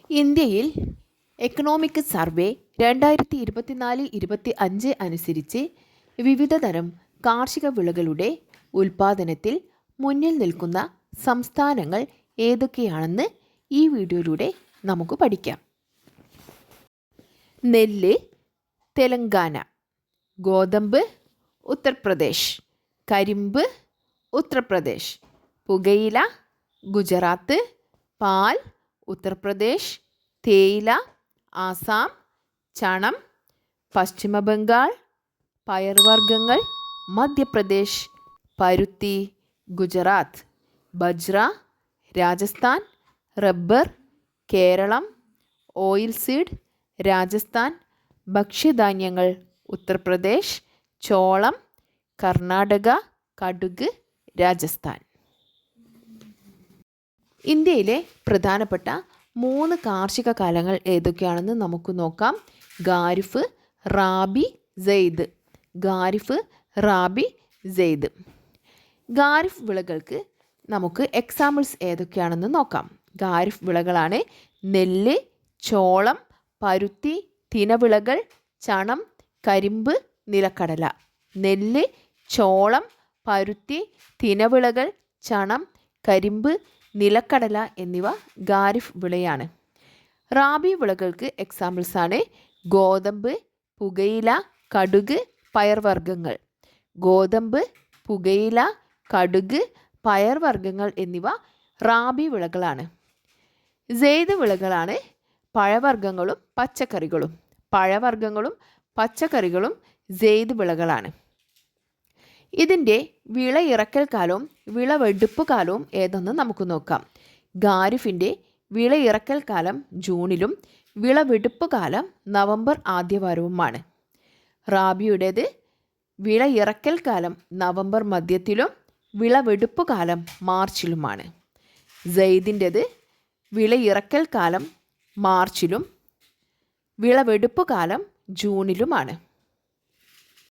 ഇന്ത്യയിൽ economic survey 2024-25 അനുസരിച്ച് വിവിധ തരം കാർഷിക വിളകളുടെ ഉൽപ്പാദനത്തിൽ മുന്നിൽ നിൽക്കുന്ന സംസ്ഥാനങ്ങൾ ഏതൊക്കെയാണെന്ന് ഈ വീഡിയോയിലൂടെ നമുക്ക് പഠിക്കാം. നെല്ല് തെലങ്കാന, ഗോതമ്പ് ഉത്തർപ്രദേശ്, കരിമ്പ് ഉത്തർപ്രദേശ്, പുകയില ഗുജറാത്ത്, പാൽ ഉത്തർപ്രദേശ്, തേയില ആസാം, ചണം പശ്ചിമ ബംഗാൾ, പയർവർഗ്ഗങ്ങൾ മധ്യപ്രദേശ്, പരുത്തി ഗുജറാത്ത്, ബജ്ര Rajasthan, rubber Keralam, oil seed Rajasthan, ഭക്ഷ്യധാന്യങ്ങൾ ഉത്തർപ്രദേശ്, ചോളം കർണാടക, കടുക് രാജസ്ഥാൻ. ഇന്ത്യയിലെ പ്രധാനപ്പെട്ട 3 കാർഷിക കാലങ്ങൾ ഏതൊക്കെയാണെന്ന് നമുക്ക് നോക്കാം. ഖാരിഫ്, റാബി, സെയ്ദ്. ഖാരിഫ്, റാബി, സെയ്ദ്. ഖാരിഫ് വിളകൾക്ക് നമുക്ക് എക്സാമ്പിൾസ് ഏതൊക്കെയാണെന്ന് നോക്കാം. ഖാരിഫ് വിളകളാണ് നെല്ല്, ചോളം, പരുത്തി, തിനവിളകൾ, ചണം, കരിമ്പ്, നിലക്കടല. നെല്ല്, ചോളം, പരുത്തി, തിനവിളകൾ, ചണം, കരിമ്പ്, നിലക്കടല എന്നിവ ഖാരിഫ് വിളയാണ്. റാബി വിളകൾക്ക് എക്സാമ്പിൾസാണ് ഗോതമ്പ്, പുകയില, കടുക്, പയർവർഗ്ഗങ്ങൾ. ഗോതമ്പ്, പുകയില, കടുക്, പയർവർഗ്ഗങ്ങൾ എന്നിവ റാബി വിളകളാണ്. സെയ്ദ് വിളകളാണ് പഴവർഗ്ഗങ്ങളും പച്ചക്കറികളും. പഴവർഗ്ഗങ്ങളും പച്ചക്കറികളും സെയ്ദ് വിളകളാണ്. ഇതിൻ്റെ വിളയിറക്കൽ കാലവും വിളവെടുപ്പ് കാലവും ഏതെന്ന് നമുക്ക് നോക്കാം. ഖാരിഫിൻ്റെ വിളയിറക്കൽ കാലം ജൂണിലും വിളവെടുപ്പ് കാലം നവംബർ ആദ്യവാരവുമാണ്. റാബിയുടേത് വിളയിറക്കൽ കാലം നവംബർ മധ്യത്തിലും വിളവെടുപ്പ് കാലം മാർച്ചിലുമാണ്. സെയ്ദിൻ്റേത് വിളയിറക്കൽ കാലം മാർച്ചിലും വിളവെടുപ്പ് കാലം ജൂണിലുമാണ്.